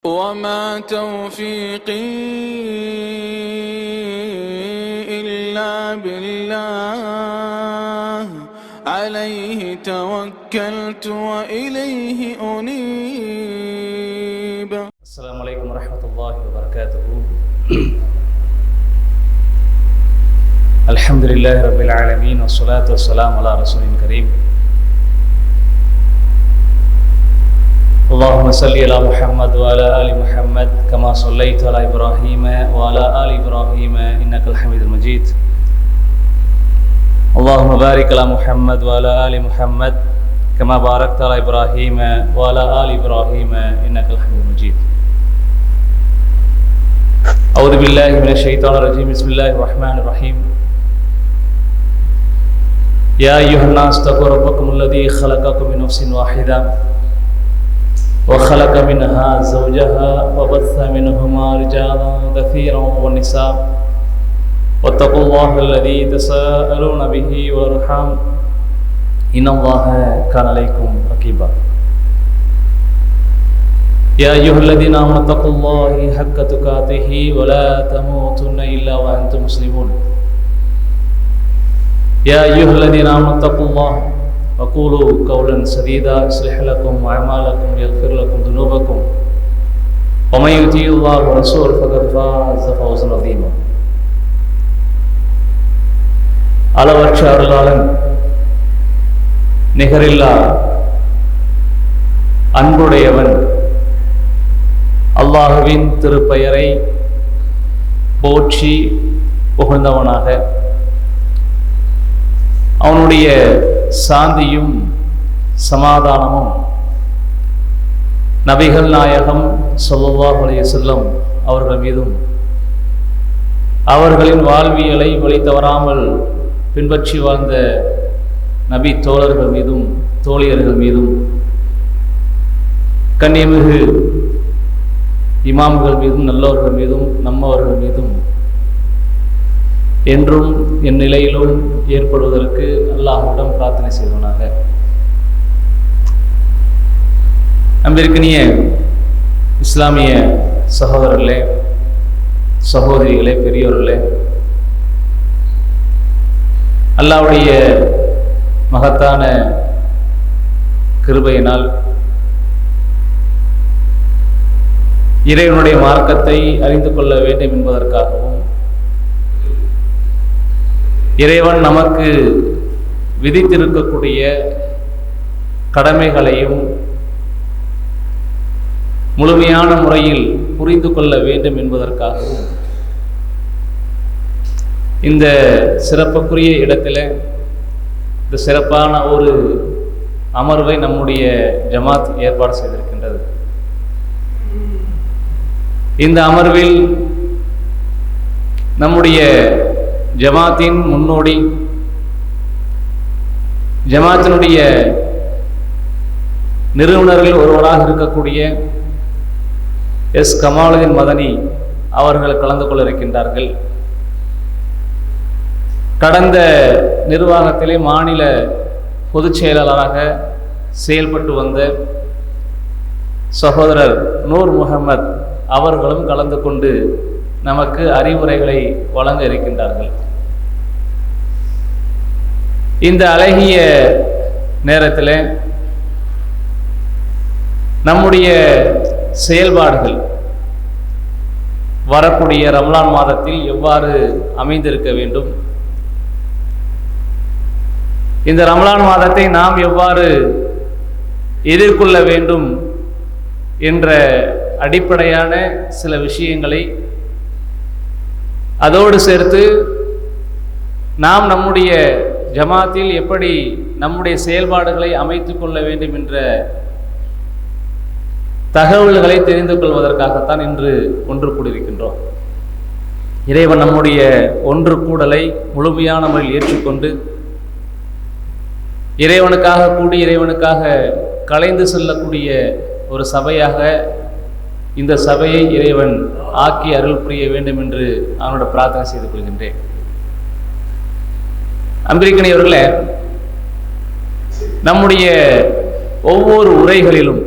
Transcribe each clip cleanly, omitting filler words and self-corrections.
وما توفيقي إلا بالله عليه توكلت وإليه أنيب. السلام عليكم ورحمة الله وبركاته. الحمد لله رب العالمين والصلاة والسلام على رسول كريم. اللهم صل على محمد وعلى آل محمد كما صليت على إبراهيم وعلى آل إبراهيم إنك الحميد المجيد. اللهم بارك على محمد وعلى آل محمد كما باركت على إبراهيم وعلى آل إبراهيم إنك الحميد المجيد. أعوذ بالله من الشيطان الرجيم. بسم الله الرحمن الرحيم. يا أيها الناس اتقوا ربكم الذي خلقكم من نفس واحدة وخلق منها زوجها وبث منهما رجالا كثيرا ونساء واتقوا الله الذي تساءلون به والأرحام إن الله كان عليكم رقيبا. يا أيها الذين آمنوا اتقوا الله حق تقاته ولا تموتن إلا وأنتم مسلمون. يا أيها الذين آمنوا اتقوا الله وقولوا قولا سديدا يصلح لكم أعمالكم ويغفر لكم ذنوبكم ومن يطع الله ورسوله فقد فاز فوزا عظيما. அளவற்ற அருளாளன் நிகரில்லா அன்புடையவன் அல்லாஹுவின் திருப்பெயரை போற்றி புகழ்ந்தவனாக அவனுடைய சாந்தியும் சமாதானமும் நபிகள் நாயகம் ஸல்லல்லாஹு அலைஹி வஸல்லம் அவர்கள் மீதும் அவர்களின் வாழ்வியலை வழி தவறாமல் பின்பற்றி வாழ்ந்த நபி தோழர்கள் மீதும் தோழியர்கள் மீதும் கண்ணியமிகு இமாம்கள் மீதும் நல்லவர்கள் மீதும் நம்மவர்கள் மீதும் என்றும் என் நிலையிலும் ஏற்படுவதற்கு அல்லாஹ்விடம் பிரார்த்தனை செய்தவனாக. அன்பிற்கினிய இஸ்லாமிய சகோதரர்களே, சகோதரிகளே, பெரியோர்களே, அல்லாஹ்வுடைய மகத்தான கிருபையினால் இறைவனுடைய மார்க்கத்தை அறிந்து கொள்ள வேண்டும் என்பதற்காகவும் இறைவன் நமக்கு விதித்திருக்கக்கூடிய கடமைகளையும் முழுமையான முறையில் புரிந்து கொள்ள வேண்டும் என்பதற்காகவும் இந்த சிறப்புக்குரிய இடத்தில் இந்த சிறப்பான ஒரு அமர்வை நம்முடைய ஜமாத் ஏற்பாடு செய்திருக்கின்றது. இந்த அமர்வில் நம்முடைய ஜமாத்தின் முன்னோடி, ஜமாத்தினுடைய நிறுவனர்கள் ஒருவராக இருக்கக்கூடிய எஸ் கமாலுதீன் மதனி அவர்கள் கலந்து கொள்ள இருக்கின்றார்கள். கடந்த நிர்வாகத்திலே மாநில பொதுச் செயலாளராக செயல்பட்டு வந்த சகோதரர் நூர் முகமது அவர்களும் கலந்து கொண்டு நமக்கு அறிவுரைகளை வழங்க இருக்கின்றார்கள். இந்த அழகிய நேரத்தில் நம்முடைய செயல்பாடுகள் வரக்கூடிய ரமலான் மாதத்தில் எவ்வாறு அமைந்திருக்க வேண்டும், இந்த ரமலான் மாதத்தை நாம் எவ்வாறு எதிர்கொள்ள வேண்டும் என்ற அடிப்படையான சில விஷயங்களை அதோடு சேர்த்து நாம் நம்முடைய ஜமாத்தில் எப்படி நம்முடைய செயல்பாடுகளை அமைத்து கொள்ள வேண்டும் என்ற தகவல்களை தெரிந்து கொள்வதற்காகத்தான் இன்று ஒன்று கூடியிருக்கின்றோம். இறைவன் நம்முடைய ஒன்று கூடலை முழுமையான முறையில் ஏற்றுக்கொண்டு இறைவனுக்காக கூடி இறைவனுக்காக கலைந்து செல்லக்கூடிய ஒரு சபையாக இந்த சபையை இறைவன் ஆக்கி அருள் புரிய வேண்டும் என்று அவனோட பிரார்த்தனை செய்து கொள்கின்றேன். அன்பிற்கினியவர்களே, நம்முடைய ஒவ்வொரு உரைகளிலும்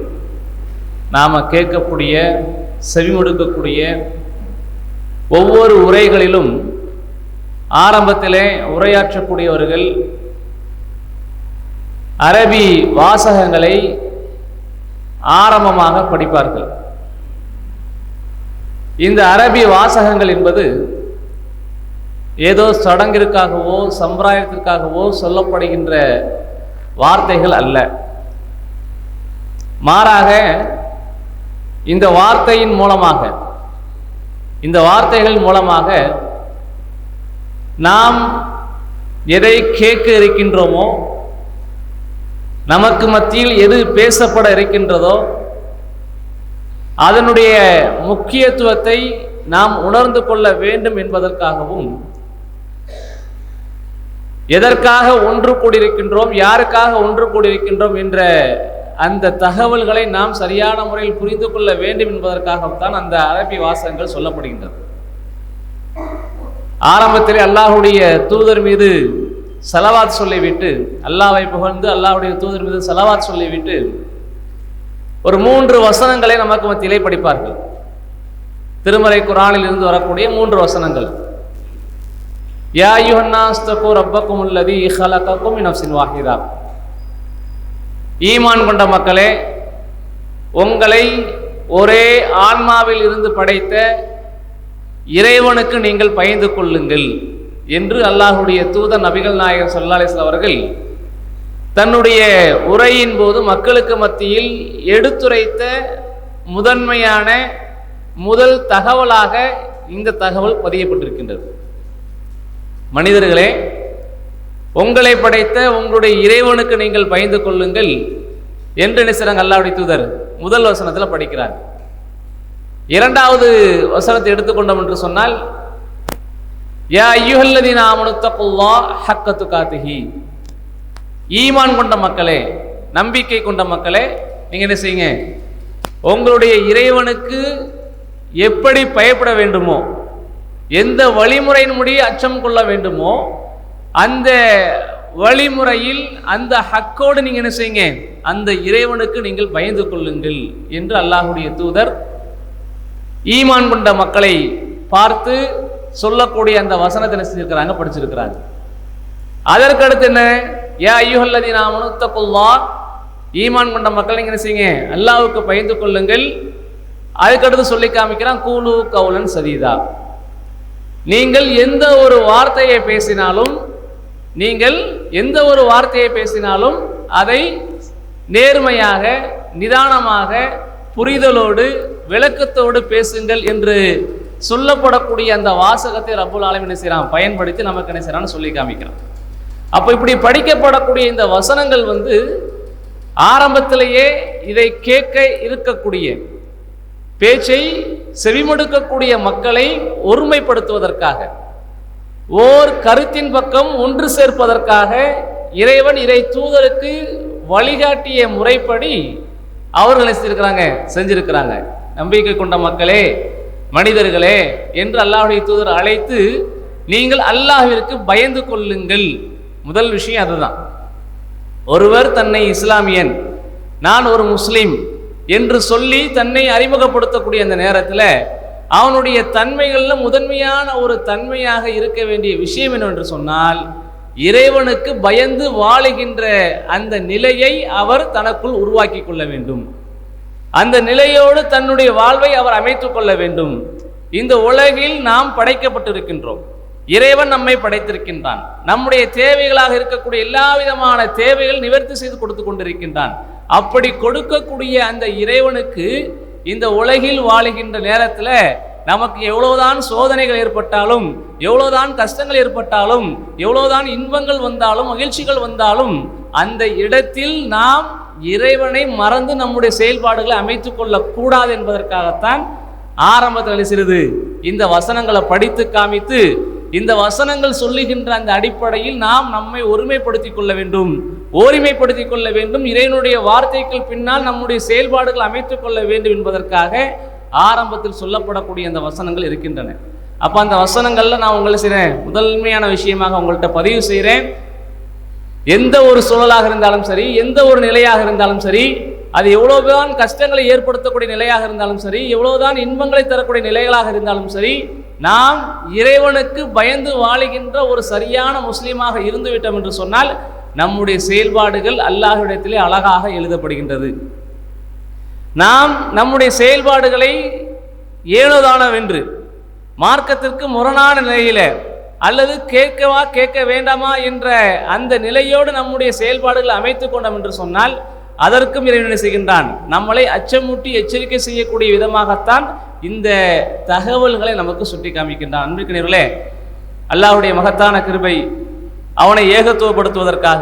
நாம் கேட்கக்கூடிய செவிமடுக்கக்கூடிய ஒவ்வொரு உரைகளிலும் ஆரம்பத்திலே உரையாற்றக்கூடியவர்கள் அரபி வாசகங்களை ஆரம்பமாக படிப்பார்கள். இந்த அரபி வாசகங்கள் என்பது ஏதோ சடங்கிற்காகவோ சம்பிரதாயத்திற்காகவோ சொல்லப்படுகின்ற வார்த்தைகள் அல்ல. மாறாக இந்த வார்த்தையின் மூலமாக, இந்த வார்த்தைகள் மூலமாக நாம் எதை கேட்க இருக்கின்றோமோ, நமக்கு மத்தியில் எது பேசப்பட இருக்கின்றதோ அதனுடைய முக்கியத்துவத்தை நாம் உணர்ந்து கொள்ள வேண்டும் என்பதற்காகவும், எதற்காக ஒன்று கூடியிருக்கின்றோம், யாருக்காக ஒன்று கூடியிருக்கின்றோம் என்ற அந்த தகவல்களை நாம் சரியான முறையில் புரிந்து கொள்ள வேண்டும் என்பதற்காகத்தான் அந்த அரபி வாசகங்கள் சொல்லப்படுகின்றது. ஆரம்பத்திலே அல்லாஹுடைய தூதர் மீது சலவாத் சொல்லிவிட்டு, அல்லாஹ்வை புகழ்ந்து அல்லாஹுடைய தூதர் மீது சலவாத் சொல்லிவிட்டு ஒரு 3 வசனங்களை நமக்கு மத்தியிலே படிப்பார்கள். திருமறை குர்ஆனில் இருந்து வரக்கூடிய 3 வசனங்கள். யா அய்யுஹன்னாஸ் தகு ரப்பக்கும் அல்லதி ஹலகக்கும் மின் நஃப்ஸின் வாஹிதா. ஈமான் கொண்ட மக்களே, உங்களை ஒரே ஆன்மாவில் இருந்து படைத்த இறைவனுக்கு நீங்கள் பயந்து கொள்ளுங்கள் என்று அல்லாஹுடைய தூதர் நபிகள் நாயகம் ஸல்லல்லாஹு அலைஹி வஸல்லம் அவர்கள் தன்னுடைய உரையின் போது மக்களுக்கு மத்தியில் எடுத்துரைத்த முதன்மையான முதல் தகவலாக இந்த தகவல் பதியப்பட்டிருக்கின்றது. மனிதர்களே, உங்களை படைத்த உங்களுடைய இறைவனுக்கு நீங்கள் பயந்து கொள்ளுங்கள் என்று நினைச்சாங்க அல்லாஹ்வுடைய தூதர் முதல் வசனத்தில் படிக்கிறார். 2வது வசனத்தை எடுத்துக்கொண்டோம் என்று சொன்னால், யா அய்யுஹல்லதீன ஆமனு தக்குல்லாஹ ஹக்க துகாத்திஹி. ஈமான் கொண்ட மக்களே, நம்பிக்கை கொண்ட மக்களே, நீங்க என்ன செய்யுங்க, உங்களுடைய இறைவனுக்கு எப்படி பயப்பட வேண்டுமோ, எந்த வழிமுறையின் முடிய அச்சம் கொள்ள வேண்டுமோ அந்த வழிமுறையில் அந்த ஹக்கோடு நீங்க என்ன செய்யுங்க, அந்த இறைவனுக்கு நீங்கள் பயந்து கொள்ளுங்கள் என்று அல்லாஹுடைய தூதர் ஈமான் கொண்ட மக்களை பார்த்து சொல்லக்கூடிய அந்த வசனத்தை என்ன செஞ்சிருக்கிறாங்க, படிச்சிருக்கிறாங்க. அதற்கடுத்து என்ன, யா அய்யுஹல்லதீன ஆமனு தக்குல்லாஹ். ஈமான் கொண்ட மக்கள் நீங்க என்ன செய்யுங்க, அல்லாஹ்வுக்கு பயந்து கொள்ளுங்கள். அதுக்கடுத்து சொல்லி காமிக்கிறான், கூலு கௌலன் சதீதா. நீங்கள் எந்த ஒரு வார்த்தையை பேசினாலும், நீங்கள் எந்த ஒரு வார்த்தையை பேசினாலும் அதை நேர்மையாக, நிதானமாக, புரிதலோடு, விளக்கத்தோடு பேசுங்கள் என்று சொல்லப்படக்கூடிய அந்த வாசகத்தை ரப்புல் ஆலமீன் என்ன செய்றான், பயன்படுத்தி நமக்கு என்ன செய்றான்னு சொல்லி காமிக்கிறான். அப்போ இப்படி படிக்கப்படக்கூடிய இந்த வசனங்கள் ஆரம்பத்திலேயே இதை கேட்க இருக்கக்கூடிய பேச்சை செவிமடுக்கக்கூடிய மக்களை ஒருமைப்படுத்துவதற்காக, ஓர் கருத்தின் பக்கம் ஒன்று சேர்ப்பதற்காக இறைவன் இறை தூதருக்கு வழிகாட்டிய முறைப்படி அவர்கள் செஞ்சிருக்கிறாங்க. நம்பிக்கை கொண்ட மக்களே, மனிதர்களே என்று அல்லாஹ்வுடைய தூதர் அழைத்து நீங்கள் அல்லாஹ்விற்கு பயந்து கொள்ளுங்கள். முதல் விஷயம் அதுதான். ஒருவர் தன்னை இஸ்லாமியன், நான் ஒரு முஸ்லிம் என்று சொல்லி தன்னை அறிமுகப்படுத்தக்கூடிய அந்த நேரத்தில் அவனுடைய தன்மைகளில் முதன்மையான ஒரு தன்மையாக இருக்க வேண்டிய விஷயம் என்னவென்று சொன்னால், இறைவனுக்கு பயந்து வாழுகின்ற அந்த நிலையை அவர் தனக்குள் உருவாக்கி கொள்ள வேண்டும். அந்த நிலையோடு தன்னுடைய வாழ்வை அவர் அமைத்துக் கொள்ள வேண்டும். இந்த உலகில் நாம் படைக்கப்பட்டிருக்கின்றோம், இறைவன் நம்மை படைத்திருக்கின்றான். நம்முடைய தேவைகளாக இருக்கக்கூடிய எல்லா விதமான தேவைகள் நிவர்த்தி செய்து கொடுத்து கொண்டிருக்கின்றான். அப்படி கொடுக்கக்கூடிய அந்த இறைவனுக்கு இந்த உலகில் வாழுகின்ற நேரத்தில் நமக்கு எவ்வளவுதான் சோதனைகள் ஏற்பட்டாலும், எவ்வளவுதான் கஷ்டங்கள் ஏற்பட்டாலும், எவ்வளவுதான் இன்பங்கள் வந்தாலும், மகிழ்ச்சிகள் வந்தாலும், அந்த இடத்தில் நாம் இறைவனை மறந்து நம்முடைய செயல்பாடுகளை அமைத்துக் கொள்ளக்கூடாது என்பதற்காகத்தான் ஆரம்பத்தில் சிறிது இந்த வசனங்களை படித்து காமித்து, இந்த வசனங்கள் சொல்லுகின்ற அந்த அடிப்படையில் நாம் நம்மை ஒருமைப்படுத்திக் கொள்ள வேண்டும், ஓரிமைப்படுத்திக் கொள்ள வேண்டும், இறைவனுடைய வார்த்தைகள் பின்னால் நம்முடைய செயல்பாடுகள் அமைத்துக் கொள்ள வேண்டும் என்பதற்காக ஆரம்பத்தில் சொல்லப்படக்கூடிய அந்த வசனங்கள் இருக்கின்றன. அப்போ அந்த வசனங்கள்ல நான் உங்களை செய்கிறேன், முதன்மையான விஷயமாக உங்கள்கிட்ட பதிவு செய்கிறேன். எந்த ஒரு சூழலாக இருந்தாலும் சரி, எந்த ஒரு நிலையாக இருந்தாலும் சரி, அது எவ்வளவுதான் கஷ்டங்களை ஏற்படுத்தக்கூடிய நிலையாக இருந்தாலும் சரி, எவ்வளவுதான் இன்பங்களை தரக்கூடிய நிலைகளாக இருந்தாலும் சரி, நாம் இறைவனுக்கு பயந்து வாழுகின்ற ஒரு சரியான முஸ்லீமாக இருந்துவிட்டோம் என்று சொன்னால் நம்முடைய செயல்பாடுகள் அல்லாஹ்விடத்திலே அழகாக எழுதப்படுகின்றது. நாம் நம்முடைய செயல்பாடுகளை ஏனோதானவென்று மார்க்கத்திற்கு முரணான நிலையில அல்லது கேட்கவா கேட்க வேண்டாமா என்ற அந்த நிலையோடு நம்முடைய செயல்பாடுகளை அமைத்து கொண்டோம் என்று சொன்னால் அதற்கும் இறைவன் செய்கின்றான். நம்மளை அச்சமூட்டி எச்சரிக்கை செய்யக்கூடிய விதமாகத்தான் இந்த தகவல்களை நமக்கு சுட்டி காமிக்கின்றான். அன்பிற்கினர்களே, அல்லாஹ்வுடைய மகத்தான கிருபை அவனை ஏகத்துவப்படுத்துவதற்காக,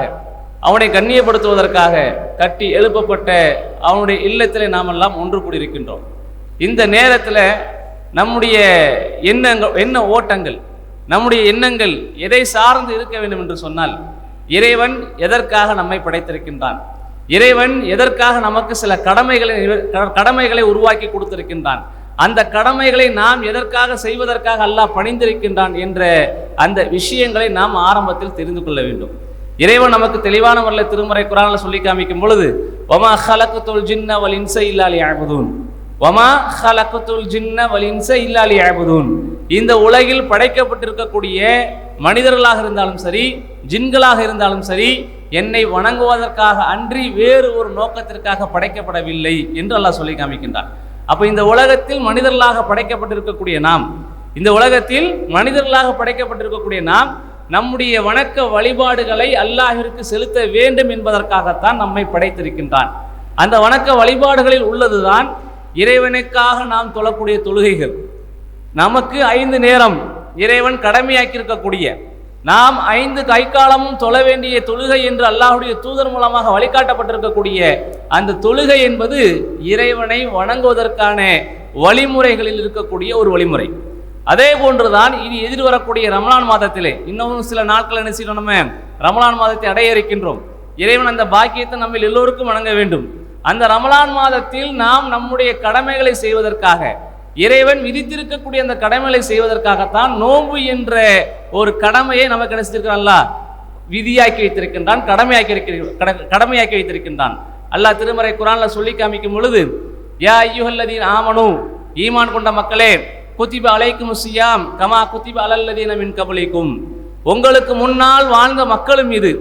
அவனை கண்ணியப்படுத்துவதற்காக கட்டி எழுப்பப்பட்ட அவனுடைய இல்லத்திலே நாம் எல்லாம் ஒன்று கூடியிருக்கின்றோம். இந்த நேரத்தில் நம்முடைய எண்ண ஓட்டங்கள், நம்முடைய எண்ணங்கள் எதை சார்ந்து இருக்க வேண்டும் என்று சொன்னால், இறைவன் எதற்காக நம்மை படைத்திருக்கின்றான், இறைவன் எதற்காக நமக்கு சில கடமைகளை உருவாக்கி கொடுத்திருக்கின்றான், அந்த கடமைகளை நாம் எதற்காக செய்வதற்காக அல்லாஹ் பணிந்திருக்கின்றான் என்ற அந்த விஷயங்களை நாம் ஆரம்பத்தில் தெரிந்து கொள்ள வேண்டும். இறைவன் நமக்கு தெளிவான முறையில் திருமறை குர்ஆன்ல சொல்லி காமிக்கும் பொழுது, வமா ஹலக்துல் ஜின்ன வல் இன்ஸ இல்லா லியஅபுதூன், வமா ஹலக்துல் ஜின்ன வல் இன்ஸ இல்லா லியஅபுதூன். இந்த உலகில் படைக்கப்பட்டிருக்கக்கூடிய மனிதர்களாக இருந்தாலும் சரி, ஜின்களாக இருந்தாலும் சரி, என்னை வணங்குவதற்காக அன்றி வேறு ஒரு நோக்கத்திற்காக படைக்கப்படவில்லை என்று அல்லாஹ் சொல்லி காமிக்கின்றான். அப்ப இந்த உலகத்தில் மனிதர்களாக படைக்கப்பட்டிருக்கக்கூடிய நாம், இந்த உலகத்தில் மனிதர்களாக படைக்கப்பட்டிருக்கக்கூடிய நாம் நம்முடைய வணக்க வழிபாடுகளை அல்லாஹ்விற்கு செலுத்த வேண்டும் என்பதற்காகத்தான் நம்மை படைத்திருக்கின்றான். அந்த வணக்க வழிபாடுகளில் உள்ளதுதான் இறைவனுக்காக நாம் தொழக்கூடிய தொழுகைகள். நமக்கு 5 நேரம் இறைவன் கடமையாக்கியிருக்கக்கூடிய, நாம் 5 கைக்காலமும் தொழ வேண்டிய தொழுகை என்று அல்லாஹ்வுடைய தூதர் மூலமாக வழிகாட்டப்பட்டிருக்கக்கூடிய அந்த தொழுகை என்பது இறைவனை வணங்குவதற்கான வழிமுறைகளில் இருக்கக்கூடிய ஒரு வழிமுறை. அதே போன்றுதான் இனி எதிர்வரக்கூடிய ரமலான் மாதத்திலே இன்னும் சில நாட்கள் என்ன செய்யணும், நம்ம ரமலான் மாதத்தை அடைய இருக்கின்றோம். இறைவன் அந்த பாக்கியத்தை நம்ம எல்லோருக்கும் வணங்க வேண்டும். அந்த ரமலான் மாதத்தில் நாம் நம்முடைய கடமைகளை செய்வதற்காக, இறைவன் விதித்திருக்கக்கூடிய அந்த கடமைகளை செய்வதற்காகத்தான் நோன்பு என்ற ஒரு கடமையை நமக்கு நினைச்சிருக்கிறான். அல்லாஹ் விதியாக்கி வைத்திருக்கின்றான், கடமையாக்கி வைத்திருக்கின்றான். அல்லாஹ் திருமறை குர்ஆன்ல சொல்லி காமிக்கும் பொழுது, யா அய்யுஹல்லதீன ஆமனு, ஈமான் கொண்ட மக்களே, குத்திப அலைக்குமுஸ் ஸியாம் கமா குத்திப அலல்லதீன மின் கப்லிக்கும், உங்களுக்கு முன்னால் வாழ்ந்த மக்களும் மீது,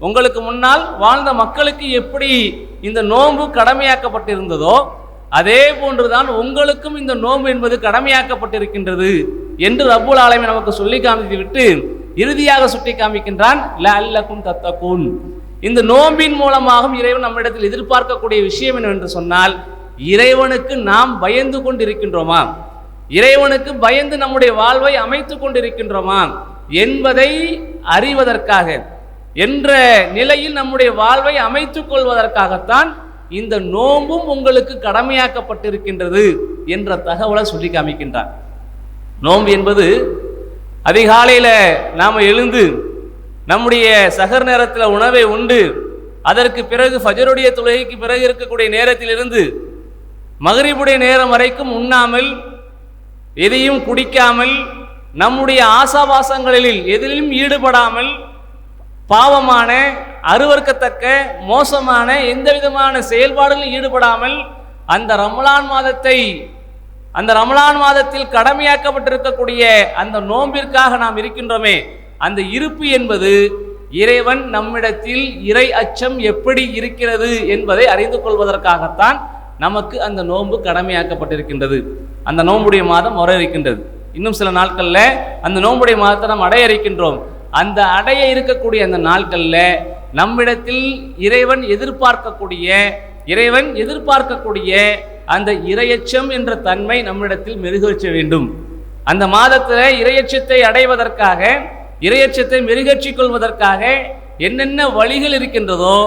உங்களுக்கு முன்னால் வாழ்ந்த மக்களுக்கு எப்படி இந்த நோன்பு கடமையாக்கப்பட்டிருந்ததோ அதே போன்றுதான் உங்களுக்கும் இந்த நோன்பு என்பது கடமையாக்கப்பட்டிருக்கின்றது என்று ரப்புல் ஆலமீன் நமக்கு சொல்லி காமித்து விட்டு இறுதியாக சுட்டி காமிக்கின்றான், லஅல்லக்கும் தத்தகூன். இந்த நோன்பின் மூலமாக இறைவன் நம்மிடத்தில் எதிர்பார்க்கக்கூடிய விஷயம் என்னவென்று சொன்னால், இறைவனுக்கு நாம் பயந்து கொண்டிருக்கின்றோமா, இறைவனுக்கு பயந்து நம்முடைய வாழ்வை அமைத்து கொண்டிருக்கின்றோமா என்பதை அறிவதற்காக, என்ற நிலையில் நம்முடைய வாழ்வை அமைத்துக் கொள்வதற்காகத்தான் இந்த நோன்பும் உங்களுக்கு கடமையாக்கப்பட்டிருக்கின்றது என்ற தகவலை சொல்லி காமிக்கின்றார். நோன்பு என்பது அதிகாலையில நாம எழுந்து நம்முடைய சகர் நேரத்தில் உணவை உண்டு, அதற்கு பிறகு ஃபஜருடைய தொழுகைக்கு பிறகு இருக்கக்கூடிய நேரத்திலிருந்து மக்ரிபுடைய நேரம் வரைக்கும் உண்ணாமல், எதையும் குடிக்காமல், நம்முடைய ஆசாபாசங்களில் எதிலும் ஈடுபடாமல், பாவமான, அருவருக்கத்தக்க, மோசமான எந்த விதமான செயல்பாடுகளில் ஈடுபடாமல் அந்த ரமலான் மாதத்தில் கடமையாக்கப்பட்டிருக்கக்கூடிய அந்த நோன்பிற்காக நாம் இருக்கின்றோமே, அந்த இருப்பு என்பது இறைவன் நம்மிடத்தில் இறை அச்சம் எப்படி இருக்கிறது என்பதை அறிந்து கொள்வதற்காகத்தான் நமக்கு அந்த நோன்பு கடமையாக்கப்பட்டிருக்கின்றது. அந்த நோன்புடைய மாதம் வர இருக்கின்றது. இன்னும் சில நாட்கள்ல அந்த நோன்புடைய மாதத்தை நாம் அடைய இருக்கின்றோம். அந்த அடைய இருக்கக்கூடிய அந்த நாட்கள்ல நம்மிடத்தில் இறைவன் எதிர்பார்க்கக்கூடிய அந்த இறையச்சம் என்ற தன்மை நம்மிடத்தில் மெருகேற்ற வேண்டும். அந்த மாதத்துல இறையச்சத்தை அடைவதற்காக, இறையச்சத்தை மெருகேற்றிக் கொள்வதற்காக என்னென்ன வழிகள் இருக்கின்றதோ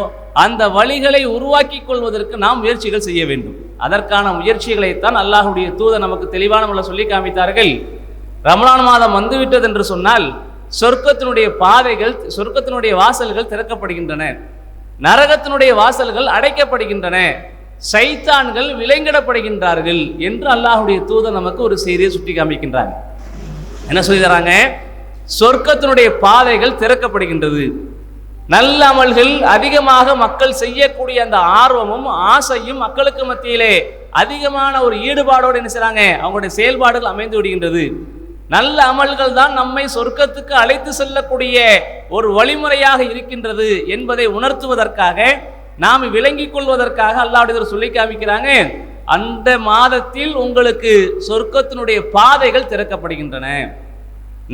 அந்த வழிகளை உருவாக்கி கொள்வதற்கு நாம் முயற்சிகள் செய்ய வேண்டும். அதற்கான முயற்சிகளைத்தான் அல்லாஹ்வுடைய தூதர் நமக்கு தெளிவான முறையில் சொல்லி காமித்தார்கள். ரமலான் மாதம் வந்துவிட்டது என்று சொன்னால் சொர்க்கத்தினுடைய பாதைகள், சொர்க்கத்தினுடைய வாசல்கள் திறக்கப்படுகின்றன, நரகத்தினுடைய வாசல்கள் அடைக்கப்படுகின்றன, சைத்தான்கள் விலங்கிடப்படுகின்றார்கள் என்று அல்லாஹ்வுடைய தூதர் நமக்கு ஒரு செய்தியை சுட்டி காமிக்கின்றாங்க. என்ன சொல்லி தராங்க? சொர்க்கத்தினுடைய பாதைகள் திறக்கப்படுகின்றது, நல்ல அமல்கள் அதிகமாக மக்கள் செய்யக்கூடிய அந்த ஆர்வமும் ஆசையும் மக்களுக்கு மத்தியிலே அதிகமான ஒரு ஈடுபாடோடு என்ன செய்றாங்க, அவங்களுடைய செயல்பாடுகள் அமைந்து விடுகின்றது. நல்ல அமல்கள் தான் நம்மை சொர்க்கத்துக்கு அழைத்து செல்லக்கூடிய ஒரு வழிமுறையாக இருக்கின்றது என்பதை உணர்த்துவதற்காக, நாம் விளங்கிக் கொள்வதற்காக அல்லாஹ்வுடைய சொல்லி காமிக்கிறாங்க, அந்த மாதத்தில் உங்களுக்கு சொர்க்கத்தினுடைய பாதைகள் திறக்கப்படுகின்றன,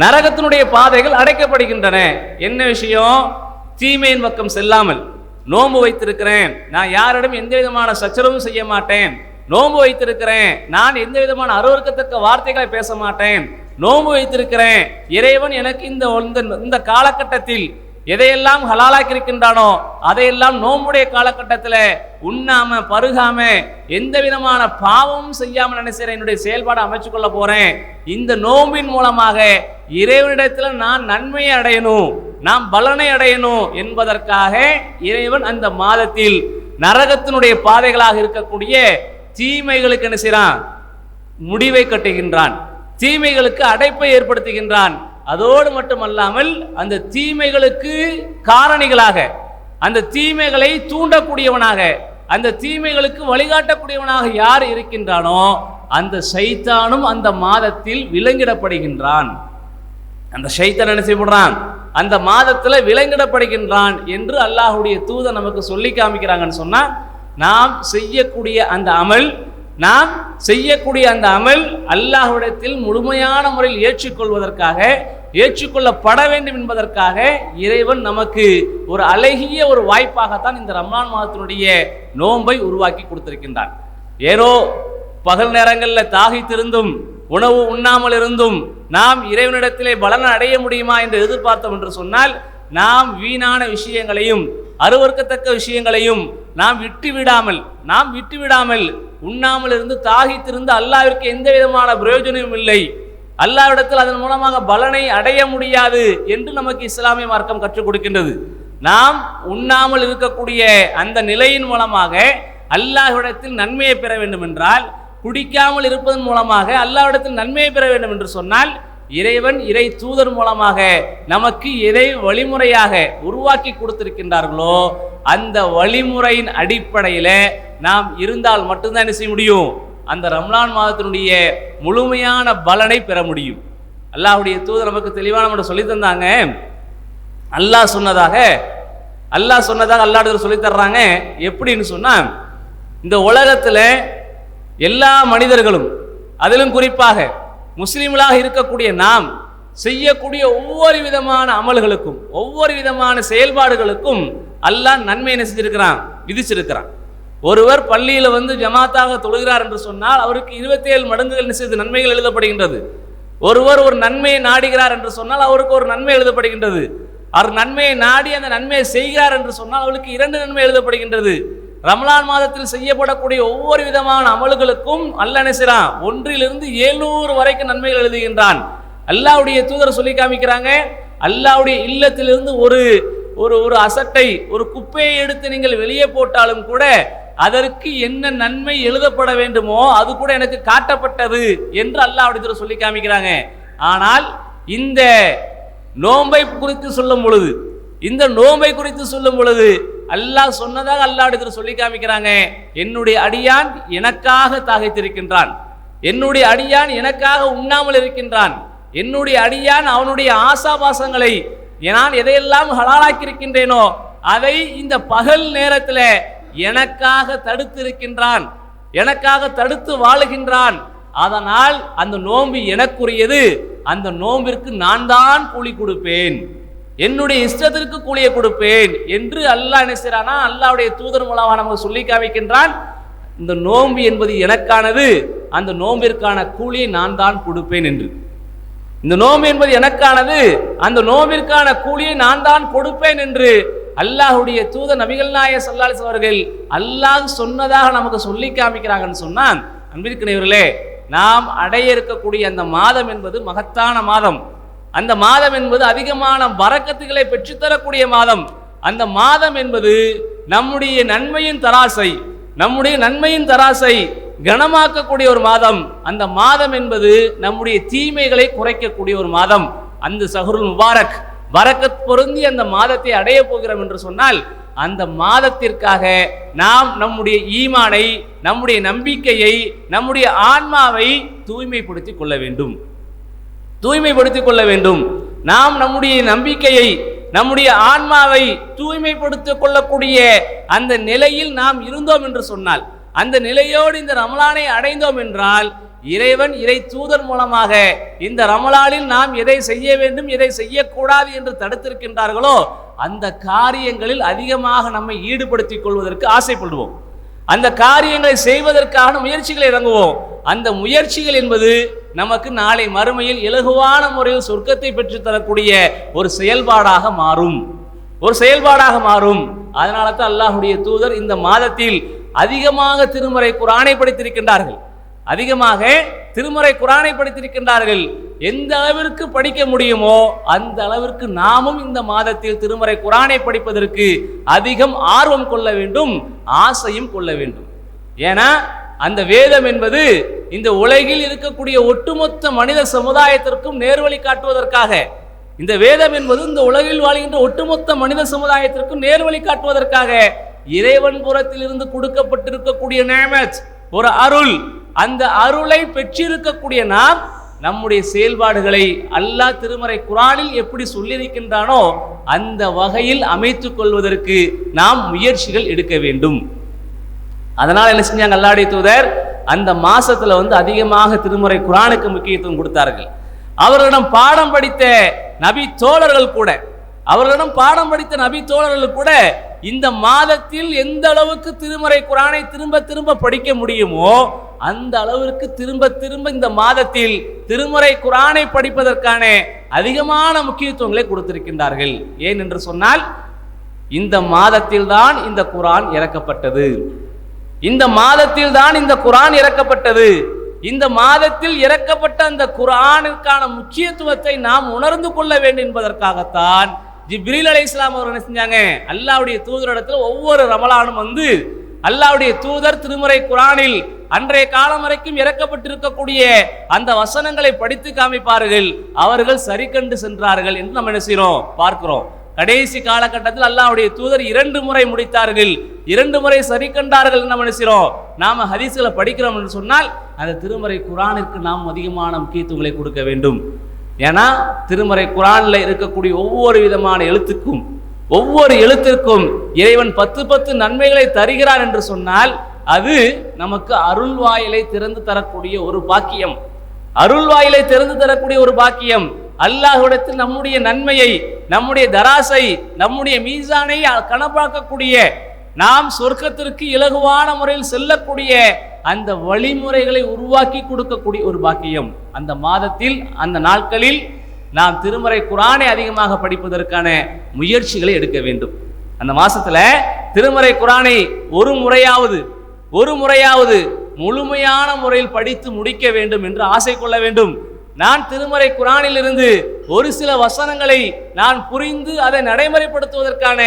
நரகத்தினுடைய பாதைகள் அடைக்கப்படுகின்றன. என்ன விஷயம்? தீமையின் பக்கம் செல்லாமல் நோன்பு வைத்திருக்கிறேன், நான் யாரிடம் எந்த விதமான சச்சரவும் செய்ய மாட்டேன், நோன்பு வைத்திருக்கிறேன், நான் எந்த விதமான அருவருக்கத்தக்க வார்த்தைகளை பேச மாட்டேன், நோன்பு வைத்திருக்கிறேன், இறைவன் எனக்கு இந்த காலகட்டத்தில் எதையெல்லாம் ஹலாலாக்கி இருக்கின்றானோ அதையெல்லாம் நோன்புடைய காலகட்டத்தில் உண்ணாம பருகாம எந்த விதமான பாவமும் செய்யாமல் நினைச்சேன், என்னுடைய செயல்பாடு அமைச்சு கொள்ள போறேன். இந்த நோம்பின் மூலமாக இறைவனிடத்தில் நான் நன்மையை அடையணும், நாம் பலனை அடையணும் என்பதற்காக இறைவன் அந்த மாதத்தில் நரகத்தினுடைய பாதைகளாக இருக்கக்கூடிய தீமைகளுக்கு என்ன செய்றான், முடிவை கட்டுகின்றான், தீமைகளுக்கு அடைப்பை ஏற்படுத்துகின்றான். அதோடு மட்டுமல்லாமல் அந்த தீமைகளுக்கு காரணிகளாக, அந்த தீமைகளை தூண்டக்கூடியவனாக, அந்த தீமைகளுக்கு வழிகாட்டக்கூடியவனாக யார் இருக்கின்றானோ அந்த ஷைத்தானும் அந்த மாதத்தில் விலங்கிடப்படுகின்றான். அந்த ஷைத்தான் என்ன செய்யப்படுறான், அந்த மாதத்தில் விலங்கிடப்படுகின்றான் என்று அல்லாஹ்வுடைய தூதர் நமக்கு சொல்லி காமிக்கிறாங்கன்னு சொன்னா, நாம் செய்யக்கூடிய அந்த அமல் அல்லாஹ்விடத்தில் முழுமையான முறையில் ஏற்றுக்கொள்வதற்காக, ஏற்றுக்கொள்ளப்பட வேண்டும் என்பதற்காக இறைவன் நமக்கு ஒரு அழகிய ஒரு வாய்ப்பாகத்தான் இந்த ரமலான் மாதத்தினுடைய நோன்பை உருவாக்கி கொடுத்திருக்கின்றான். ஏனோ பகல் நேரங்களில் தாகித்திருந்தும் உணவு உண்ணாமல் இருந்தும் நாம் இறைவனிடத்திலே பலனை அடைய முடியுமா என்று எதிர்பார்த்தோம் என்று சொன்னால், நாம் வீணான விஷயங்களையும் அருவருக்கத்தக்க விஷயங்களையும் நாம் விட்டுவிடாமல் உண்ணாமல் இருந்து தாகித்திருந்து அல்லாஹ்விற்கு எந்த விதமான பிரயோஜனமும் இல்லை, அல்லாஹ்விடத்தில் அதன் மூலமாக பலனை அடைய முடியாது என்று நமக்கு இஸ்லாமிய மார்க்கம் கற்றுக் கொடுக்கின்றது. நாம் உண்ணாமல் இருக்கக்கூடிய அந்த நிலையின் மூலமாக அல்லாஹ்விடத்தில் நன்மையை பெற வேண்டும் என்றால், குடிக்காமல் இருப்பதன் மூலமாக அல்லாஹ்விடத்தில் நன்மையை பெற வேண்டும் என்று சொன்னால், இறைவன் இறை தூதர் மூலமாக நமக்கு எதை வழிமுறையாக உருவாக்கி கொடுத்திருக்கின்றார்களோ அந்த வழிமுறையின் அடிப்படையில் நாம் இருந்தால் மட்டும்தான் என்ன செய்ய முடியும், அந்த ரம்லான் மாதத்தினுடைய முழுமையான பலனை பெற முடியும். அல்லாஹ்வுடைய தூதர் நமக்கு தெளிவான சொல்லி தந்தாங்க. அல்லாஹ் சொன்னதாக அல்லாஹ் சொல்லி தர்றாங்க. எப்படின்னு சொன்னா, இந்த உலகத்தில் எல்லா மனிதர்களும், அதிலும் குறிப்பாக முஸ்லிம்களாக இருக்கக்கூடிய நாம் செய்யக்கூடிய ஒவ்வொரு விதமான அமல்களுக்கும், ஒவ்வொரு விதமான செயல்பாடுகளுக்கும் அல்லாஹ் நன்மை என்ன செஞ்சிருக்கிறான், விதிச்சிருக்கிறான். ஒருவர் பள்ளியில் ஜமாத்தாக தொழுகிறார் என்று சொன்னால் அவருக்கு 27 மடங்குகள் செய்து நன்மைகள் எழுதப்படுகின்றது. ஒருவர் ஒரு நன்மையை நாடுகிறார் என்று சொன்னால் அவருக்கு ஒரு நன்மை எழுதப்படுகின்றது. அவர் நன்மையை நாடி அந்த நன்மையை செய்கிறார் என்று சொன்னால் அவருக்கு 2 நன்மை எழுதப்படுகின்றது. ரமலான் மாதத்தில் செய்யப்படக்கூடிய ஒவ்வொரு விதமான அமல்களுக்கும் அல்லாஹ் என்ன செய்றான், 1 to 700 வரைக்கும் நன்மைகள் எழுதுகின்றான். அல்லாஹ்வுடைய தூதர் சொல்லி காமிக்கிறாங்க, அல்லாஹ்வுடைய இல்லத்திலிருந்து ஒரு அசட்டை, ஒரு குப்பையை எடுத்து நீங்கள் வெளியே போட்டாலும் கூட அதற்கு என்ன நன்மை எழுதப்பட வேண்டுமோ அது கூட எனக்கு காட்டப்பட்டது என்று அல்லாஹ்வுடைய தூதர் சொல்லி காமிக்கிறாங்க. ஆனால் இந்த நோன்பை குறித்து சொல்லும் பொழுது அல்லாஹ் சொன்னதாக அல்லாஹ்வுடைய தூதர் சொல்லி காமிக்கிறாங்க, என்னுடைய அடியான் எனக்காக தாகித்திருக்கின்றான், என்னுடைய அடியான் எனக்காக உண்ணாமல் இருக்கின்றான், என்னுடைய அடியான் அவனுடைய ஆசாபாசங்களை நான் எதையெல்லாம் ஹலாலாக்கி இருக்கின்றேனோ அதை இந்த பகல் நேரத்தில் எனக்காக தடுத்து இருக்கின்றான், எனக்காக தடுத்து வாழுகின்றான். அதனால் அந்த நோன்பு எனக்குரியது, அந்த நோம்பிற்கு நான் தான் கூலி கொடுப்பேன், என்னுடைய இஷ்டத்திற்கு கூலியை கொடுப்பேன் என்று அல்லாஹ் என்ன செய்றானா, அல்லாஹ்வுடைய தூதர் மூலமாக நமக்கு சொல்லி காமிக்கின்றான். இந்த நோன்பு என்பது எனக்கானது, அந்த நோம்பிற்கான கூலியை நான் தான் கொடுப்பேன் என்று. இந்த நோன்பு என்பது எனக்கானது, அந்த நோம்பிற்கான கூலியை நான் தான் கொடுப்பேன் என்று அல்லாஹ்வுடைய தூதர் நபிகள் நாயகம் ஸல்லல்லாஹு அலைஹி வஸல்லம் அவர்கள் அல்லாஹ் சொன்னதாக நமக்கு சொல்லி காமிக்கிறாங்கன்னு சொன்னான். அன்பிற்குரியவர்களே, நாம் அடைய இருக்கக்கூடிய அந்த மாதம் என்பது மகத்தான மாதம். அந்த மாதம் என்பது அதிகமான பரக்கத்துகளை பெற்றுத்தரக்கூடிய மாதம். அந்த மாதம் என்பது நம்முடைய நன்மையின் தராசை கனமாக்கக்கூடிய ஒரு மாதம். அந்த மாதம் என்பது நம்முடைய தீமைகளை குறைக்கக்கூடிய ஒரு மாதம். அந்த ஷஹ்ருல் முபாரக், பரக்கத் பொருந்தி அந்த மாதத்தை அடைய போகிறோம் என்று சொன்னால், அந்த மாதத்திற்காக நாம் நம்முடைய ஈமானை, நம்முடைய நம்பிக்கையை, நம்முடைய ஆன்மாவை தூய்மைப்படுத்திக் கொள்ள வேண்டும். தூய்மைப்படுத்திக் கொள்ள வேண்டும். நாம் நம்முடைய நம்பிக்கையை, நம்முடைய ஆன்மாவை தூய்மைப்படுத்திக் கொள்ளக்கூடிய அந்த நிலையில் நாம் இருந்தோம் என்று சொன்னால், அந்த நிலையோடு இந்த ரமலானை அடைந்தோம் என்றால், இறைவன் இறை தூதர் மூலமாக இந்த ரமலானில் நாம் எதை செய்ய வேண்டும், எதை செய்யக்கூடாது என்று தடுத்திருக்கின்றார்களோ அந்த காரியங்களில் அதிகமாக நம்மை ஈடுபடுத்திக் கொள்வதற்கு ஆசைப்படுவோம். அந்த காரியங்களை செய்வதற்கான முயற்சிகளை இறங்குவோம். அந்த முயற்சிகள் என்பது நமக்கு நாளை மறுமையில் இலகுவான முறையில் சொர்க்கத்தை பெற்று தரக்கூடிய ஒரு செயல்பாடாக மாறும். அதனால தான் அல்லாஹ்வுடைய தூதர் இந்த மாதத்தில் அதிகமாக திருமறை குர்ஆனை படித்திருக்கின்றார்கள். எந்த அளவிற்கு படிக்க முடியுமோ அந்த அளவிற்கு நாமும் இந்த மாதத்தில் திருமறை குர்ஆனை படிப்பதற்கு அதிகம் ஆர்வம் கொள்ள வேண்டும், ஆசையும் கொள்ள வேண்டும். ஏன்னா அந்த வேதம் என்பது இந்த உலகில் இருக்கக்கூடிய ஒட்டுமொத்த மனித சமுதாயத்திற்கும் நேர்வழி காட்டுவதற்காக, இந்த வேதம் என்பது இந்த உலகில் வாழ்கின்ற ஒட்டுமொத்த மனித சமுதாயத்திற்கும் நேர்வழி காட்டுவதற்காக இறைவன் புறத்தில் இருந்து கொடுக்கப்பட்டிருக்கக்கூடிய நிஅமத், ஒரு அருள். அந்த அருளை பெற்றிருக்கக்கூடிய நாம் நம்முடைய செயல்பாடுகளை அல்லாஹ் திருமறை குர்ஆனில் எப்படி சொல்லியிருக்கின்றானோ அந்த வகையில் அமைத்துக் கொள்வதற்கு நாம் முயற்சிகள் எடுக்க வேண்டும். அதனால என்ன செஞ்சாங்க அல்லாஹ்வுடைய தூதர்? அந்த மாசத்துல அதிகமாக திருமறை குர்ஆனுக்கு முக்கியத்துவம் கொடுத்தார்கள். அவர்களிடம் பாடம் படித்த நபி தோழர்கள் கூட இந்த மாதத்தில் எந்த அளவுக்கு திருமறை குர்ஆனை திரும்ப திரும்ப படிக்க முடியுமோ அந்த அளவிற்கு திரும்ப திரும்ப இந்த மாதத்தில் திருமறை குர்ஆனை படிப்பதற்கான அதிகமான முக்கியத்துவங்களை கொடுத்திருக்கின்றார்கள். ஏன் என்று சொன்னால், இந்த மாதத்தில் தான் இந்த குர்ஆன் இறக்கப்பட்டது. இந்த மாதத்தில் இறக்கப்பட்ட அந்த குர்ஆனுக்கான முக்கியத்துவத்தை நாம் உணர்ந்து கொள்ள வேண்டும் என்பதற்காகத்தான் ஜிப்ரீல் அலைஹிஸ்ஸலாம் அவர்கள் என்ன செஞ்சாங்க? அல்லாஹ்வுடைய தூதரிடத்தில் ஒவ்வொரு ரமலானும் அல்லாஹ்வுடைய தூதர் திருமறை குர்ஆனில் அன்றைய காலம் வரைக்கும் இறக்கப்பட்டிருக்கக்கூடிய அந்த வசனங்களை படித்து காமிப்பார்கள். அவர்கள் சரி கண்டு சென்றார்கள் என்று நம்ம என்ன செய்றோம்? பார்க்கிறோம். கடைசி காலகட்டத்தில் அல்லாஹ்வுடைய தூதர் 2 முறை முடித்தார்கள், 2 முறை சரி கண்டார்கள். நம்ம என்ன செய்றோம்? நாம ஹதீஸ்களை படிக்கிறோம் என்று சொன்னால் அந்த திருமறை குர்ஆனிற்கு நாம் அதிகமான முக்கியத்துவங்களை கொடுக்க வேண்டும். ஏன்னா திருமறை குர்ஆன்ல இருக்கக்கூடிய ஒவ்வொரு விதமான எழுத்துக்கும், ஒவ்வொரு எழுத்திற்கும் இறைவன் 10 நன்மைகளை தருகிறார் என்று சொன்னால் அது நமக்கு அருள்வாயிலை திறந்து தரக்கூடிய ஒரு பாக்கியம். அல்லாஹ்விடத்தில் நம்முடைய நன்மையை, நம்முடைய தராசை, நம்முடைய மீசானை கணப்பாக்கக்கூடிய, நாம் சொர்க்கத்திற்கு இலகுவான முறையில் செல்லக்கூடிய அந்த வழிமுறைகளை உருவாக்கி கொடுக்கக்கூடிய ஒரு பாக்கியம். அந்த மாதத்தில், அந்த நாட்களில் நாம் திருமறை குர்ஆனை அதிகமாக படிப்பதற்கான முயற்சிகளை எடுக்க வேண்டும். அந்த மாசத்துல திருமறை குர்ஆனை ஒரு முறையாவது முழுமையான முறையில் படித்து முடிக்க வேண்டும் என்று ஆசை கொள்ள வேண்டும். நான் திருமறை குர்ஆனில் இருந்து ஒரு சில வசனங்களை நான் புரிந்து அதை நடைமுறைப்படுத்துவதற்கான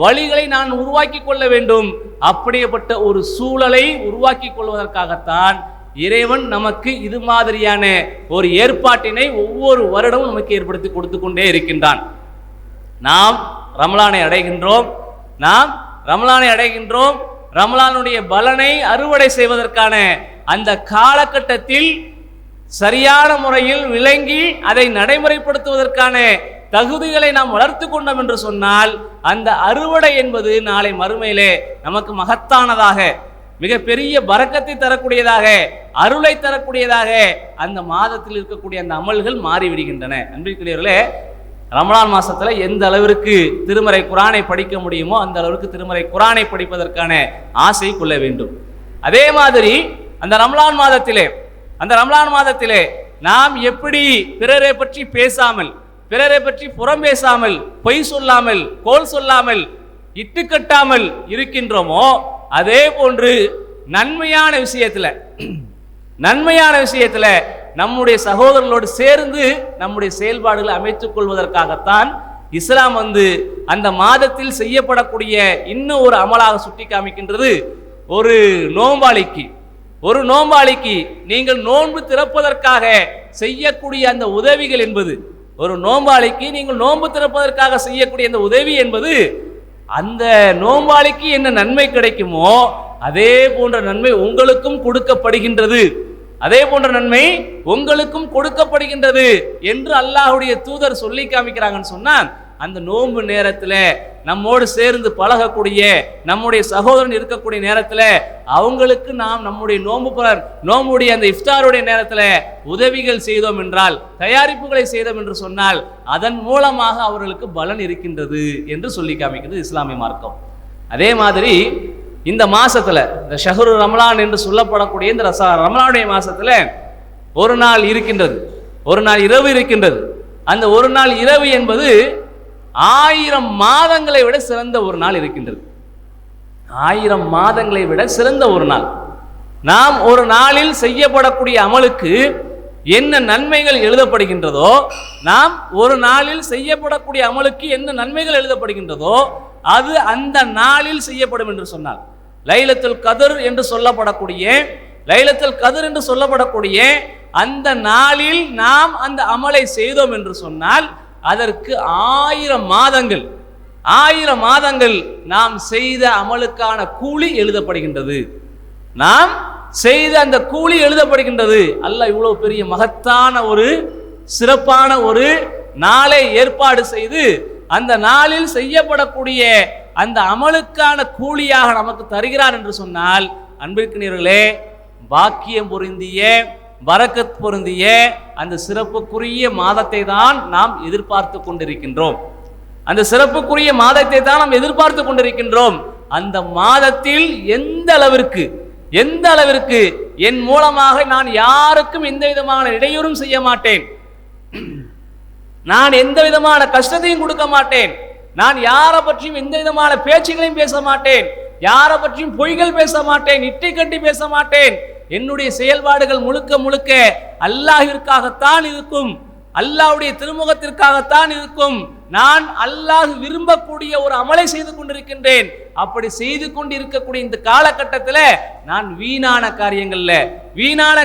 வழிகளை நான் உருவாக்கி கொள்ள வேண்டும். அப்படிப்பட்ட ஒரு சூழலை உருவாக்கி கொள்வதற்காகத்தான் இறைவன் நமக்கு இது மாதிரியான ஒரு ஏற்பாட்டினை ஒவ்வொரு வருடமும் நமக்கு ஏற்படுத்தி கொடுத்து கொண்டே இருக்கின்றான். நாம் ரமலானை அடைகின்றோம். ரமலானுடைய பலனை அறுவடை செய்வதற்கான அந்த காலகட்டத்தில் சரியான முறையில் விளங்கி அதை நடைமுறைப்படுத்துவதற்கான தகுதிகளை நாம் வளர்த்து கொண்டோம் என்று சொன்னால் அந்த அறுவடை என்பது நாளை மறுமையிலே நமக்கு மகத்தானதாக, மிகப்பெரிய பரக்கத்தை தரக்கூடியதாக, அருளை தரக்கூடியதாக அந்த மாதத்தில் இருக்கக்கூடிய அந்த அமல்கள் மாறிவிடுகின்றன. அன்பிற்குரியவர்களே, ரமலான் மாசத்துல எந்த அளவிற்கு திருமறை குர்ஆனை படிக்க முடியுமோ அந்த அளவிற்கு திருமறை குர்ஆனை படிப்பதற்கான ஆசை கொள்ள வேண்டும். அதே மாதிரி அந்த ரமலான் மாதத்திலே நாம் எப்படி பிறரை பற்றி பேசாமல், பிறரை பற்றி புறம் பேசாமல், பொய் சொல்லாமல், கோல் சொல்லாமல், இட்டுக்கட்டாமல் இருக்கின்றோமோ அதே போன்று நன்மையான விஷயத்துல நம்முடைய சகோதரர்களோடு சேர்ந்து நம்முடைய செயல்பாடுகளை அமைத்துக் கொள்வதற்காகத்தான் இஸ்லாம் அந்த மாதத்தில் செய்யப்படக்கூடிய இன்னும் ஒரு அமலாக சுட்டி காமிக்கின்றது. ஒரு நோம்பாளிக்கு நீங்கள் நோன்பு திறப்பதற்காக செய்யக்கூடிய அந்த உதவிகள் என்பது, ஒரு நோம்பாளிக்கு நீங்கள் நோன்பு திறப்பதற்காக செய்யக்கூடிய இந்த உதவி என்பது அந்த நோம்பாளிக்கு என்ன நன்மை கிடைக்குமோ அதே போன்ற நன்மை உங்களுக்கும் கொடுக்கப்படுகின்றது, அதே போன்ற நன்மை உங்களுக்கும் கொடுக்கப்படுகின்றது என்று அல்லாஹ்வுடைய தூதர் சொல்லி காமிக்கிறாங்கன்னு சொன்னா, அந்த நோன்பு நேரத்தில் நம்மோடு சேர்ந்து பழகக்கூடிய நம்முடைய சகோதரன் இருக்கக்கூடிய நேரத்தில் அவங்களுக்கு நாம் நம்முடைய நோம்புடைய அந்த இஃப்தாருடைய நேரத்தில் உதவிகள் செய்தோம் என்றால், தயாரிப்புகளை செய்தோம் என்று சொன்னால் அதன் மூலமாக அவர்களுக்கு பலன் இருக்கின்றது என்று சொல்லி காமிக்கிறது இஸ்லாமிய மார்க்கம். அதே மாதிரி இந்த மாசத்துல, இந்த ஷஹ்ரு ரமலான் என்று சொல்லப்படக்கூடிய இந்த ரமலானுடைய மாசத்துல ஒரு நாள் இருக்கின்றது, ஒரு நாள் இரவு இருக்கின்றது. அந்த ஒரு நாள் இரவு என்பது 1000 மாதங்களை விட சிறந்த ஒரு நாள் இருக்கின்றது. 1000 மாதங்களை விட சிறந்த ஒரு நாள். நாம் ஒரு நாளில் செய்யப்படக்கூடிய அமலுக்கு என்ன நன்மைகள் எழுதப்படுகின்றதோ, நாம் ஒரு நாளில் செய்யப்படக்கூடிய அமலுக்கு என்ன நன்மைகள் எழுதப்படுகின்றதோ அது அந்த நாளில் செய்யப்படும் என்று சொன்னார். லைலத்துல் கத்ர் என்று சொல்லப்படக்கூடிய அந்த நாளில் நாம் அந்த அமலை செய்தோம் என்று சொன்னால் அதற்கு 1000 மாதங்கள் நாம் செய்த அமலுக்கான கூலி எழுதப்படுகின்றது. நாம் செய்த அந்த கூலி எழுதப்படுகின்றது. அல்லாஹ் இவ்வளவு பெரிய மகத்தான ஒரு சிறப்பான ஒரு நாளை ஏற்பாடு செய்து அந்த நாளில் செய்யப்படக்கூடிய அந்த அமலுக்கான கூலியாக நமக்கு தருகிறார் என்று சொன்னால், அன்பிற்கினியர்களே, பாக்கியம் பொருந்திய பரக்கத் பொருந்திய அந்த சிறப்புக்குரிய மாதத்தை தான் நாம் எதிர்பார்த்து கொண்டிருக்கின்றோம். அந்த சிறப்புக்குரிய மாதத்தை தான் நாம் எதிர்பார்த்து கொண்டிருக்கின்றோம். அந்த மாதத்தில் எந்த அளவிற்கு என் மூலமாக நான் யாருக்கும் எந்த விதமான இடையூறும் செய்ய மாட்டேன், நான் எந்த விதமான கஷ்டத்தையும் கொடுக்க மாட்டேன், நான் யாரை பற்றியும் எந்த விதமான பேச்சுகளையும் பேச மாட்டேன், யாரை பற்றியும் பொய்கள் பேச மாட்டேன், இட்டை கட்டி பேச மாட்டேன். என்னுடைய செயல்பாடுகள் முழுக்க அல்லாஹ்விற்காகத்தான் இருக்கும், அல்லாஹ்வுடைய திருமுகத்திற்காகத்தான் இருக்கும். நான் அல்லாஹ் விரும்பக்கூடிய ஒரு அமலை செய்து கொண்டிருக்கின்றேன். அப்படி செய்து கொண்டிருக்கக்கூடிய இந்த காலகட்டத்தில் நான் வீணான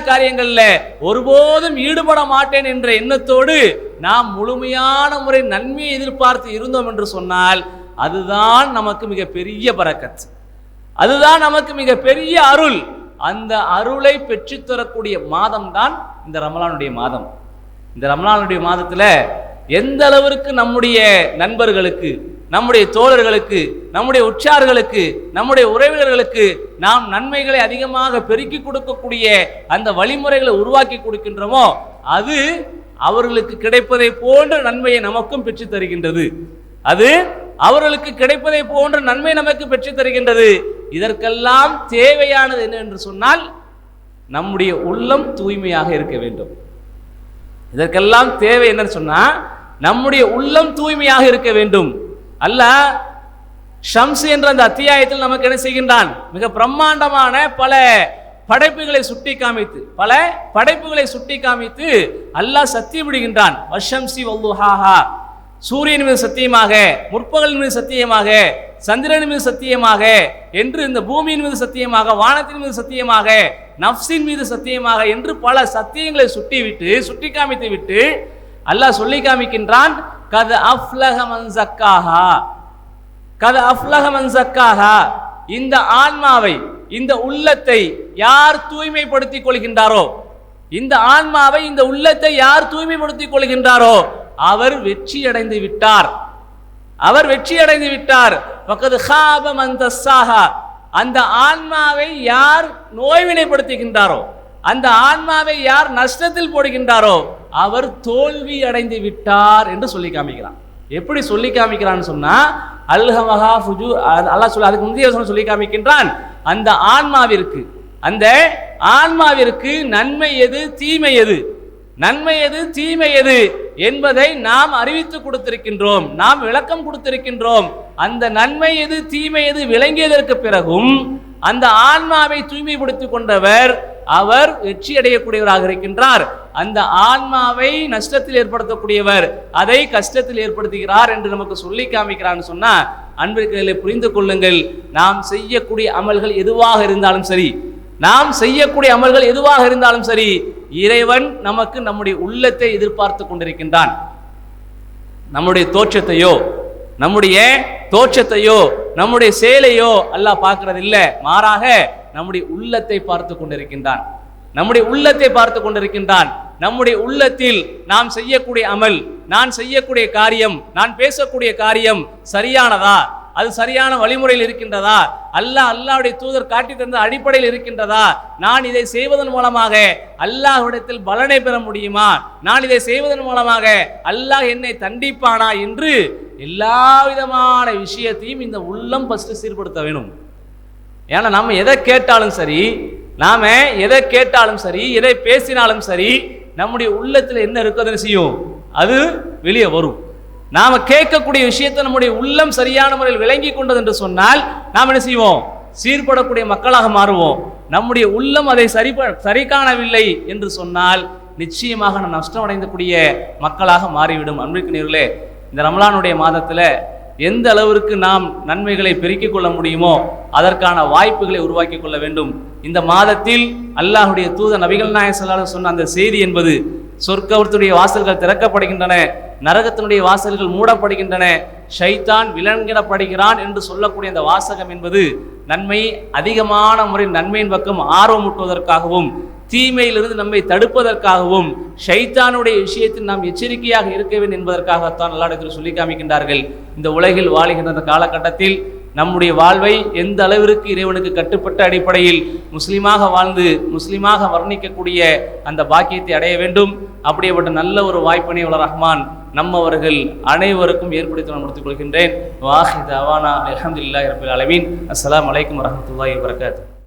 காரியங்கள்ல ஒருபோதும் ஈடுபட மாட்டேன் என்ற எண்ணத்தோடு நாம் முழுமையான முறை நன்மையை எதிர்பார்த்து இருந்தோம் என்று சொன்னால் அதுதான் நமக்கு மிகப்பெரிய பரக்கத், அதுதான் நமக்கு மிகப்பெரிய அருள். அந்த அருளை பெற்றுத்தரக்கூடிய மாதம் தான் இந்த ரமலானுடைய மாதம். இந்த ரமலானுடைய மாதத்தில் எந்த அளவிற்கு நம்முடைய நண்பர்களுக்கு, நம்முடைய தோழர்களுக்கு, நம்முடைய உற்றார்களுக்கு, நம்முடைய உறவினர்களுக்கு நாம் நன்மைகளை அதிகமாக பெருக்கி கொடுக்கக்கூடிய அந்த வழிமுறைகளை உருவாக்கி கொடுக்கின்றோமோ அது அவர்களுக்கு கிடைப்பதை போன்ற நன்மையை நமக்கும் பெற்று தருகின்றது. அது அவர்களுக்கு கிடைப்பதை போன்ற நன்மை நமக்கு பெற்று தருகின்றது. இதற்கெல்லாம் தேவையானது என்ன என்று சொன்னால் நம்முடைய உள்ளம் தூய்மையாக இருக்க வேண்டும். இதற்கெல்லாம் தேவை என்னன்னு சொன்னா நம்முடைய உள்ளம் தூய்மையாக இருக்க வேண்டும். அல்லாஹ் ஷம்ஸ் என்ற அந்த அத்தியாயத்தில் நமக்கு என்ன செய்கின்றான்? மிக பிரம்மாண்டமான பல படைப்புகளை சுட்டி காமித்து அல்லாஹ் சத்தியமிடுகின்றான். வஷம்சி வல்லுஹாஹா, சூரியன் மீது சத்தியமாக, முற்பகல் மீது சத்தியமாக, சந்திரன் மீது சத்தியமாக என்று, இந்த பூமியின் மீது சத்தியமாக, வானத்தின் மீது சத்தியமாக, நஃப்ஸின் மீது சத்தியமாக என்று பல சத்தியங்களை சுட்டி காமித்து விட்டு அல்லாஹ் சொல்லி காமிக்கின்றான், கத அஃப்லஹ மன் ஸக்காஹா, இந்த ஆன்மாவை, இந்த உள்ளத்தை யார் தூய்மைப்படுத்திக் கொள்கின்றாரோ, இந்த ஆன்மாவை, இந்த உள்ளத்தை யார் தூய்மைப்படுத்திக் கொள்கின்றாரோ அவர் வெற்றி அடைந்து விட்டார். ஃபக்கத் ஹாப மன் தஸ்ஸாஹா, அந்த ஆன்மாவை யார் நோய்வினைப்படுத்துகின்றாரோ, அந்த ஆன்மாவை யார் நஷ்டத்தில் போடுகின்றாரோ அவர் தோல்வி அடைந்து விட்டார் என்று சொல்லி காமிக்கிறான். எப்படி சொல்லி காமிக்கிறான்னு சொன்னா அல்ஹமஹா ஃபுஜூர், அல்லாஹ் சொல்ல அதுக்கு முந்தைய சொல்லி காமிக்கின்றான், அந்த ஆன்மாவிற்கு நன்மை எது தீமை எது என்பதை நாம் அறிவித்து கொடுத்திருக்கின்றோம், நாம் விளக்கம் கொடுத்திருக்கின்றோம். அந்த நன்மை எது தீமை எது விளங்கியதற்கு பிறகும் அந்த ஆன்மாவை தூய்மைப்படுத்திக் கொண்டவர் அவர் வெற்றி அடையக்கூடியவராக இருக்கின்றார். அந்த ஆன்மாவை நஷ்டத்தில் ஏற்படுத்தக்கூடியவர் அதை கஷ்டத்தில் ஏற்படுத்துகிறார் என்று நமக்கு சொல்லி காமிக்கிறான்னு சொன்னா, அன்பிற்குரியவர்களே புரிந்து கொள்ளுங்கள், நாம் செய்யக்கூடிய அமல்கள் எதுவாக இருந்தாலும் சரி, இறைவன் நமக்கு நம்முடைய உள்ளத்தை எதிர்பார்த்து கொண்டிருக்கின்றான். நம்முடைய தோற்றத்தையோ நம்முடைய செயலையோ அல்லாஹ் பார்க்கிறது இல்லை. மாறாக நம்முடைய உள்ளத்தை பார்த்து கொண்டிருக்கின்றான். நம்முடைய உள்ளத்தில் நாம் செய்யக்கூடிய அமல், நான் செய்யக்கூடிய காரியம், நான் பேசக்கூடிய காரியம் சரியானதா, அது சரியான வழிமுறையில் இருக்கின்றதா, அல்லாஹ்வுடைய தூதர் காட்டி தந்த அடிப்படையில் இருக்கின்றதா, நான் இதை செய்வதன் மூலமாக அல்லாஹ்விடத்தில் பலனை பெற முடியுமா, நான் இதை செய்வதன் மூலமாக அல்லாஹ் என்னை தண்டிப்பானா என்று எல்லா விதமான விஷயத்தையும் இந்த உள்ளம் ஃபர்ஸ்ட் சீர்படுத்த வேணும். ஏன்னா நம்ம எதை கேட்டாலும் சரி, எதை பேசினாலும் சரி, நம்முடைய உள்ளத்தில் என்ன இருக்குதுன்னு செய்யும், அது வெளியே வரும். நாம கேட்கக்கூடிய விஷயத்தை நம்முடைய உள்ளம் சரியான முறையில் விளங்கி கொண்டது என்று சொன்னால் நாம் என்ன செய்வோம், சீர்படக்கூடிய மக்களாக மாறுவோம். நம்முடைய உள்ளம் அதை சரி காணவில்லை என்று சொன்னால் நிச்சயமாக நாம் நஷ்டம் அடைந்தக்கூடிய மக்களாக மாறிவிடும். அன்பிற்குரியவர்களே, இந்த ரமலானுடைய மாதத்துல எந்த அளவிற்கு நாம் நன்மைகளை பெருக்கிக் கொள்ள முடியுமோ அதற்கான வாய்ப்புகளை உருவாக்கி கொள்ள வேண்டும். இந்த மாதத்தில் அல்லாஹ்வுடைய தூதர் நபிகள் நாயகம் ஸல்லல்லாஹு அலைஹி வஸல்லம் சொன்ன அந்த செய்தி என்பது, சொர்க்கத்துடைய வாசல்கள் திறக்கப்படுகின்றன, நரகத்தினுடைய வாசல்கள் மூடப்படுகின்றன, ஷைத்தான் விலங்கிடப்படுகிறான் என்று சொல்லக்கூடிய அந்த வாசகம் என்பது நன்மை அதிகமான முறையில் நன்மையின் பக்கம் ஆர்வமூட்டுவதற்காகவும், தீமையிலிருந்து நம்மை தடுப்பதற்காகவும், ஷைத்தானுடைய விஷயத்தில் நாம் எச்சரிக்கையாக இருக்க வேண்டும் என்பதற்காகத்தான் அல்லாஹ் சொல்லி காமிக்கின்றார்கள். இந்த உலகில் வாழுகின்ற அந்த காலகட்டத்தில் நம்முடைய வாழ்வை எந்த அளவிற்கு இறைவனுக்கு கட்டுப்பட்ட அடிப்படையில் முஸ்லீமாக வாழ்ந்து முஸ்லீமாக வர்ணிக்கக்கூடிய அந்த பாக்கியத்தை அடைய வேண்டும். அப்படிப்பட்ட நல்ல ஒரு வாய்ப்பினை ரஹ்மான் நம்மவர்கள் அனைவருக்கும் ஏற்படுத்தி நான் முடித்துக் கொள்கின்றேன். வாஹித் அவானா அல்ஹம்துலில்லாஹி ரப்பில் ஆலமீன். அஸ்ஸலாமு அலைக்கும் வரஹ்மத்துல்லாஹி வபரகாத்துஹு.